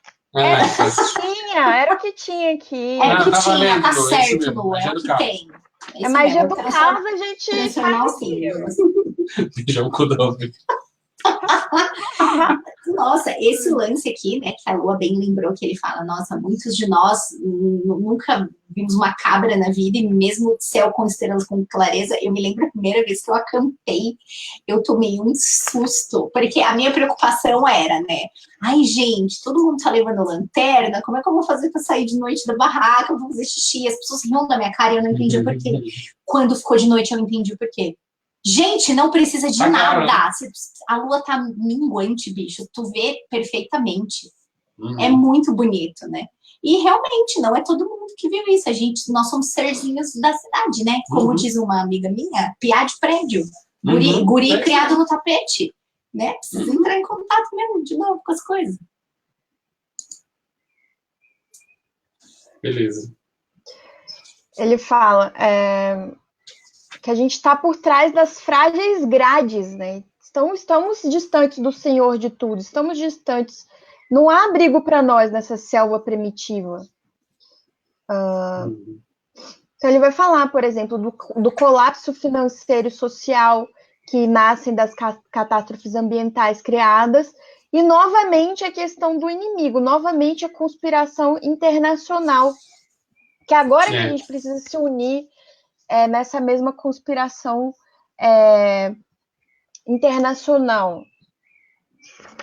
Era o que tinha aqui. Era o que tinha, tá certo, Lu, é o que tem. É magia do caos, a gente transformar os signos. Já o cu da outra. Nossa, esse lance aqui, né, que a Lua bem lembrou, que ele fala, nossa, muitos de nós nunca vimos uma cabra na vida, e mesmo céu com estrelas com clareza, eu me lembro a primeira vez que eu acampei, eu tomei um susto, porque a minha preocupação era, né, ai gente, todo mundo tá levando lanterna, como é que eu vou fazer pra sair de noite da barraca, eu vou fazer xixi, as pessoas riam da minha cara e eu não entendi o porquê. Quando ficou de noite eu entendi o porquê. Gente, não precisa de nada. Claro. A lua tá minguante, bicho. Tu vê perfeitamente. É muito bonito, né? E realmente, não é todo mundo que viu isso. Nós somos serzinhos da cidade, né? Como diz uma amiga minha, piá de prédio. Guri criado no tapete. Né? Precisa entrar em contato mesmo, de novo, com as coisas. Beleza. Ele fala... que a gente está por trás das frágeis grades, né? Estamos distantes do Senhor de tudo, estamos distantes. Não há abrigo para nós nessa selva primitiva. Então ele vai falar, por exemplo, do colapso financeiro e social que nascem das catástrofes ambientais criadas, e novamente a questão do inimigo, novamente a conspiração internacional, que agora que a gente precisa se unir nessa mesma conspiração internacional.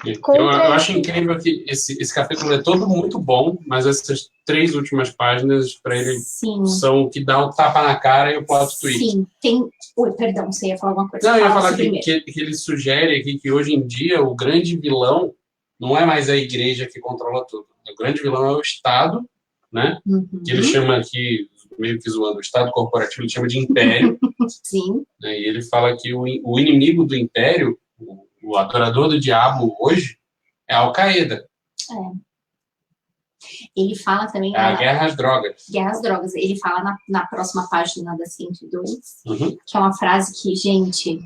Eu acho incrível que esse capítulo é todo muito bom, mas essas 3 últimas páginas, para ele, são o que dá um tapa na cara e o plot twist. Sim, tem... Oi, perdão, você ia falar alguma coisa? Não, eu ia falar que ele sugere aqui que hoje em dia o grande vilão não é mais a igreja que controla tudo. O grande vilão é o Estado, né? Que ele chama aqui, meio que zoando, o Estado corporativo, ele chama de império. Sim. Né? E ele fala que o inimigo do império, o adorador do diabo hoje, é a Al-Qaeda. Ele fala também... a guerra às drogas. Guerra às drogas. Ele fala na próxima página da 102, que é uma frase que, gente...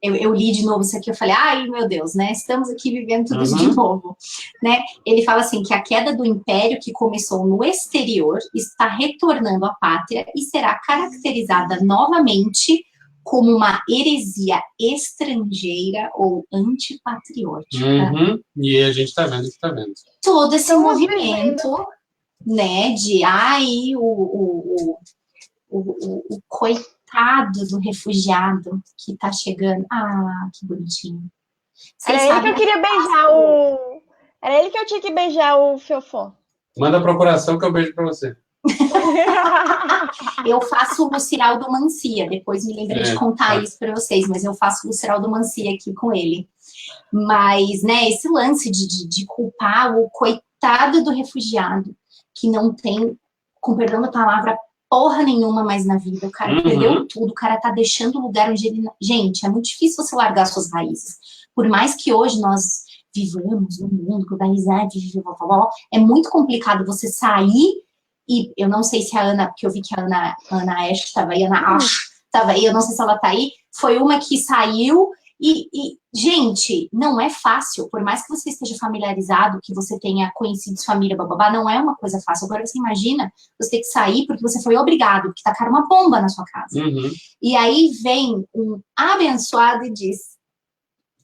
Eu li de novo isso aqui, eu falei, ai meu Deus, né? Estamos aqui vivendo tudo isso de novo, né? Ele fala assim, que a queda do império que começou no exterior está retornando à pátria e será caracterizada novamente como uma heresia estrangeira ou antipatriótica. E a gente tá vendo, Todo esse movimento, né, de, o coitado do refugiado que tá chegando. Ah, que bonitinho. Era ele que eu queria beijar o... Era ele que eu tinha que beijar o Fiofó. Manda a procuração que eu beijo pra você. Eu faço o Luciraldo Mancia, depois me lembrei de contar isso para vocês, mas eu faço o Luciraldo Mancia aqui com ele. Mas, né, esse lance de culpar o coitado do refugiado, que não tem, com perdão da palavra, porra nenhuma mais na vida, o cara perdeu tudo, o cara tá deixando o lugar onde ele... Gente, é muito difícil você largar suas raízes. Por mais que hoje nós vivamos no mundo que dá risada, é muito complicado você sair e eu não sei se a Ana, porque eu vi que a Ana Ash estava aí, Ana Ash estava aí, eu não sei se ela tá aí, foi uma que saiu e, gente, não é fácil, por mais que você esteja familiarizado, que você tenha conhecido sua família, bababá, não é uma coisa fácil. Agora você imagina você ter que sair porque você foi obrigado, porque tacaram uma bomba na sua casa. E aí vem um abençoado e diz,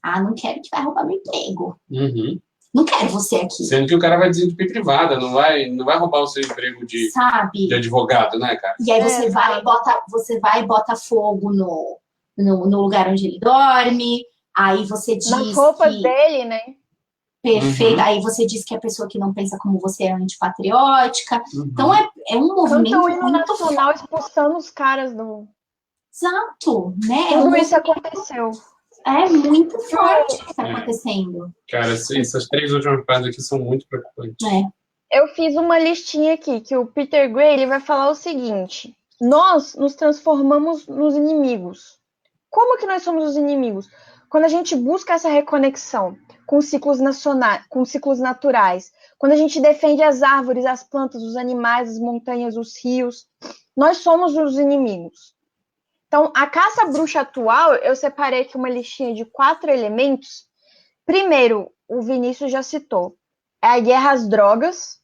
não quero que vai roubar meu emprego. Não quero você aqui. Sendo que o cara vai desentupir privada, não vai roubar o seu emprego de advogado, né, cara? E aí você vai e bota fogo no lugar onde ele dorme, aí você diz nas roupas dele, né? Perfeito, aí você diz que a pessoa que não pensa como você é antipatriótica. Então é um movimento Canta o hino muito nacional expulsando os caras do... Exato, né? Tudo isso aconteceu. É muito forte o que está acontecendo. Cara, essas 3 últimas páginas aqui são muito preocupantes. Eu fiz uma listinha aqui, que o Peter Gray ele vai falar o seguinte: nós nos transformamos nos inimigos. Como que nós somos os inimigos? Quando a gente busca essa reconexão com ciclos naturais, quando a gente defende as árvores, as plantas, os animais, as montanhas, os rios, nós somos os inimigos. Então, a caça-bruxa atual, eu separei aqui uma listinha de 4 elementos. Primeiro, o Vinícius já citou, é a guerra às drogas.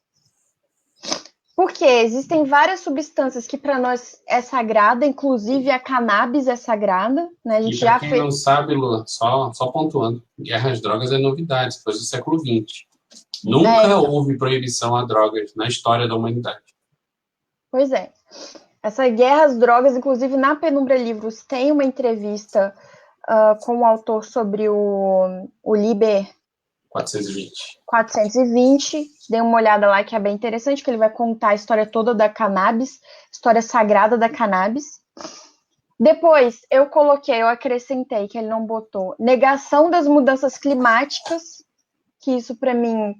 Porque existem várias substâncias que para nós é sagrada, inclusive a cannabis é sagrada, né? A gente E para já quem fez. não sabe, Lua, só pontuando, guerra às drogas é novidade, depois do século XX. Nunca então. houve proibição a drogas na história da humanidade. Pois é. Essa guerra às drogas, inclusive na Penumbra Livros, tem uma entrevista com o autor sobre o Liber 420. 420. Dê uma olhada lá que é bem interessante, que ele vai contar a história toda da cannabis, história sagrada da cannabis. Depois, eu acrescentei, que ele não botou, negação das mudanças climáticas, que isso para mim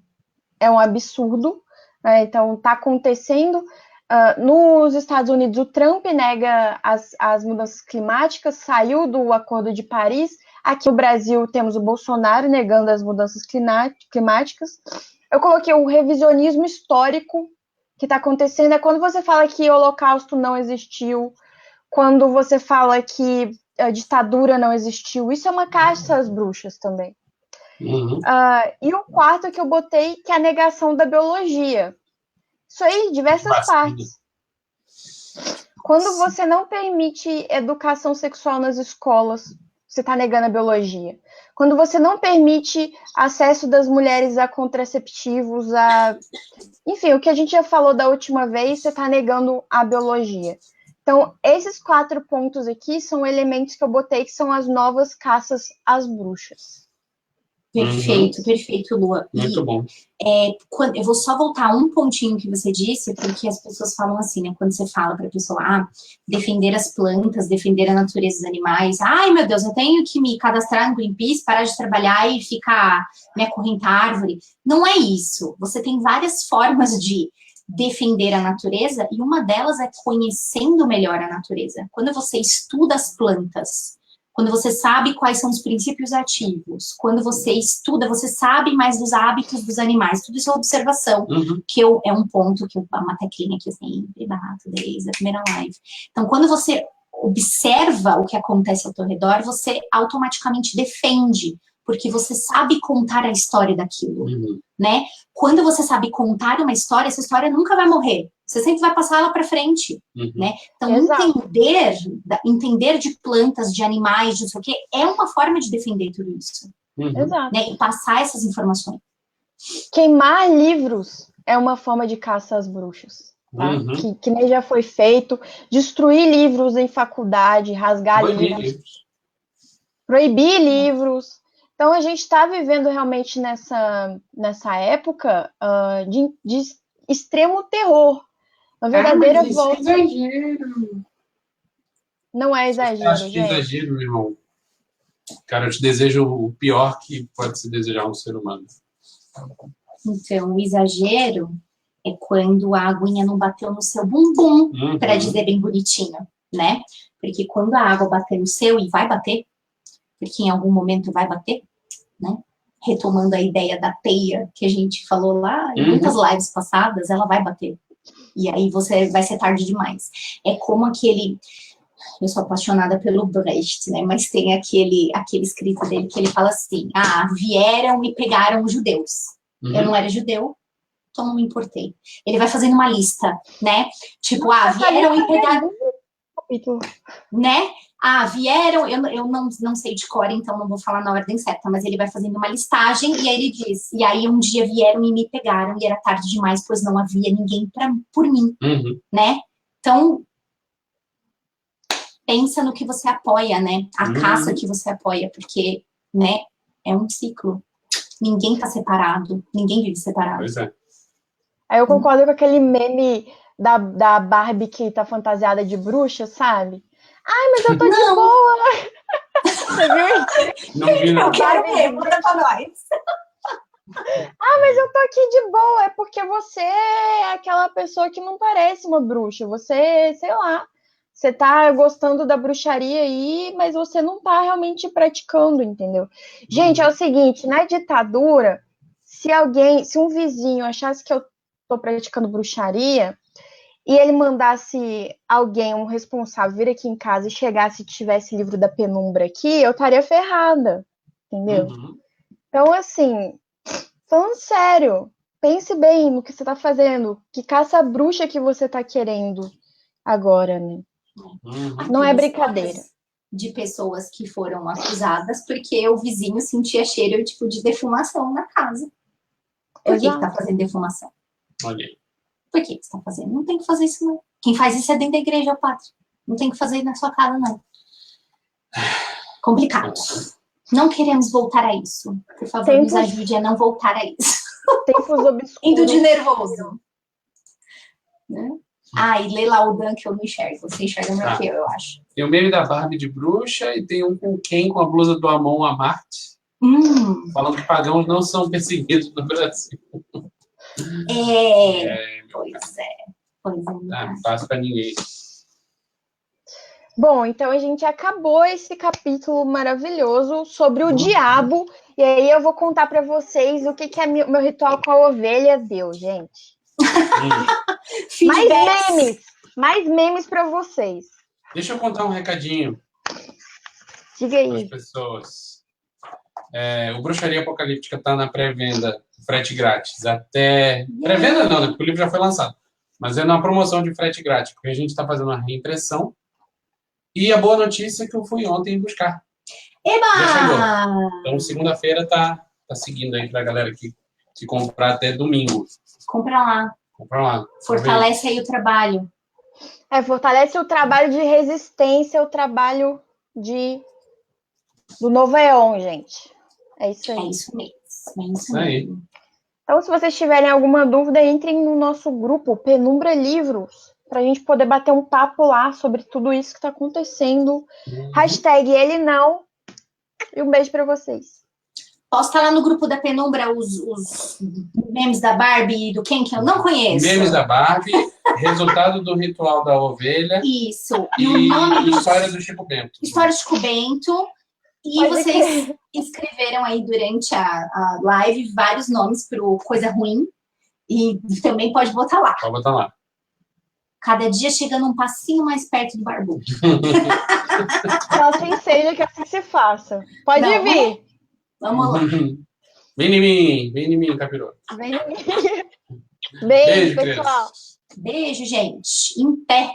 é um absurdo, né? Então, está acontecendo. Nos Estados Unidos, o Trump nega as mudanças climáticas, saiu do Acordo de Paris. Aqui no Brasil, temos o Bolsonaro negando as mudanças climáticas. Eu coloquei o revisionismo histórico que está acontecendo. É quando você fala que o Holocausto não existiu, quando você fala que a ditadura não existiu. Isso é uma caça às bruxas também. Uhum. E o quarto que eu botei, que é a negação da biologia. Isso aí, diversas partes. Quando você não permite educação sexual nas escolas, você está negando a biologia. Quando você não permite acesso das mulheres a contraceptivos, enfim, o que a gente já falou da última vez, você está negando a biologia. Então, esses 4 pontos aqui são elementos que eu botei que são as novas caças às bruxas. Perfeito, perfeito, Lua. Muito bom. Eu vou só voltar um pontinho que você disse, porque as pessoas falam assim, né? Quando você fala para a pessoa, defender as plantas, defender a natureza dos animais. Ai, meu Deus, eu tenho que me cadastrar no Greenpeace, parar de trabalhar e ficar me acorrentar à árvore. Não é isso. Você tem várias formas de defender a natureza e uma delas é conhecendo melhor a natureza. Quando você estuda as plantas, quando você sabe quais são os princípios ativos, quando você estuda, você sabe mais dos hábitos dos animais, tudo isso é observação, que é um ponto que uma teclinha que eu sempre bato desde a primeira live. Então, quando você observa o que acontece ao teu redor, você automaticamente defende, porque você sabe contar a história daquilo, né? Quando você sabe contar uma história, essa história nunca vai morrer. Você sempre vai passar ela para frente, né? Então, entender de plantas, de animais, de não sei o quê, é uma forma de defender tudo isso. Exato. Né? E passar essas informações. Queimar livros é uma forma de caça às bruxas. Tá? Que nem já foi feito. Destruir livros em faculdade, rasgar livros. Proibir livros. Então, a gente está vivendo realmente nessa época de extremo terror. Uma verdadeira volta. Isso é exagero. Não é exagero, acho que é exagero, meu irmão. Cara, eu te desejo o pior que pode se desejar um ser humano. Então, o exagero é quando a aguinha não bateu no seu bumbum, para dizer bem bonitinho, né? Porque quando a água bater no seu, e vai bater, porque em algum momento vai bater, né? Retomando a ideia da teia que a gente falou lá em muitas lives passadas, ela vai bater. E aí vai ser tarde demais. É como aquele... Eu sou apaixonada pelo Brecht, né? Mas tem aquele escrito dele que ele fala assim, vieram e pegaram os judeus. Eu não era judeu, então não me importei. Ele vai fazendo uma lista, né? Tipo, vieram e pegaram... Né? Vieram, eu não sei de cor, então não vou falar na ordem certa, mas ele vai fazendo uma listagem e aí ele diz, e aí um dia vieram e me pegaram e era tarde demais, pois não havia ninguém por mim, né? Então, pensa no que você apoia, né? A caça que você apoia, porque, né, é um ciclo. Ninguém tá separado, ninguém vive separado. Pois é. Aí eu concordo com aquele meme da Barbie que tá fantasiada de bruxa, sabe? Ai, mas eu tô de boa! Você viu isso? Não vi, não. Eu quero ver, manda pra nós. Mas eu tô aqui de boa, é porque você é aquela pessoa que não parece uma bruxa. Você, sei lá, você tá gostando da bruxaria aí, mas você não tá realmente praticando, entendeu? Gente, é o seguinte, na ditadura, se um vizinho achasse que eu tô praticando bruxaria e ele mandasse alguém, um responsável, vir aqui em casa e chegasse e tivesse livro da Penumbra aqui, eu estaria ferrada, entendeu? Então, assim, falando sério, pense bem no que você tá fazendo. Que caça-bruxa que você tá querendo agora, né? Não é brincadeira. De pessoas que foram acusadas porque o vizinho sentia cheiro tipo de defumação na casa. Por que tá fazendo defumação? Olha aí. Por que você tá fazendo? Não tem que fazer isso, não. Quem faz isso é dentro da igreja, padre. Não tem que fazer na sua casa, não. Complicado. Não queremos voltar a isso. Por favor, nos ajude a não voltar a isso. Tempos obscuros. Indo de nervoso. Né? E lê lá o Dan que eu não enxergo. Você enxerga melhor que eu acho. Tem o meme da Barbie de bruxa e tem um com o Ken com a blusa do Amon Amarth. Falando que pagãos não são perseguidos no Brasil. Pois é. Não passa pra ninguém. Bom, então a gente acabou esse capítulo maravilhoso sobre o diabo. E aí eu vou contar pra vocês o que é meu ritual com a ovelha deu, gente. Mais memes pra vocês. Deixa eu contar um recadinho. Diga aí. Para as pessoas. O Bruxaria Apocalíptica está na pré-venda, frete grátis. Até... Pré-venda não, né? Porque o livro já foi lançado. Mas é na promoção de frete grátis, porque a gente está fazendo uma reimpressão. E a boa notícia é que eu fui ontem buscar. Eba! Já chegou. Então, segunda-feira tá seguindo aí para a galera que comprar até domingo. Compra lá. Fortalece aí o trabalho. Fortalece o trabalho de resistência, o trabalho do Novo Éon, gente. É isso aí. É isso mesmo. Então, se vocês tiverem alguma dúvida, entrem no nosso grupo Penumbra Livros, para a gente poder bater um papo lá sobre tudo isso que está acontecendo. Hashtag ele não. E um beijo para vocês. Posta lá no grupo da Penumbra os memes da Barbie e do Ken que eu não conheço. Memes da Barbie, resultado do ritual da ovelha. Isso. E o nome história do Chico Bento. História do Chico Bento. E vocês escreveram aí durante a live vários nomes pro Coisa Ruim. E também pode botar lá. Pode botar lá. Cada dia chegando um passinho mais perto do barbudo. Assim seja, que assim se faça. Pode vir. Vamos lá. Vem em mim, capiroto. Vem em mim. Beijo, pessoal. Beijo, gente. Em pé.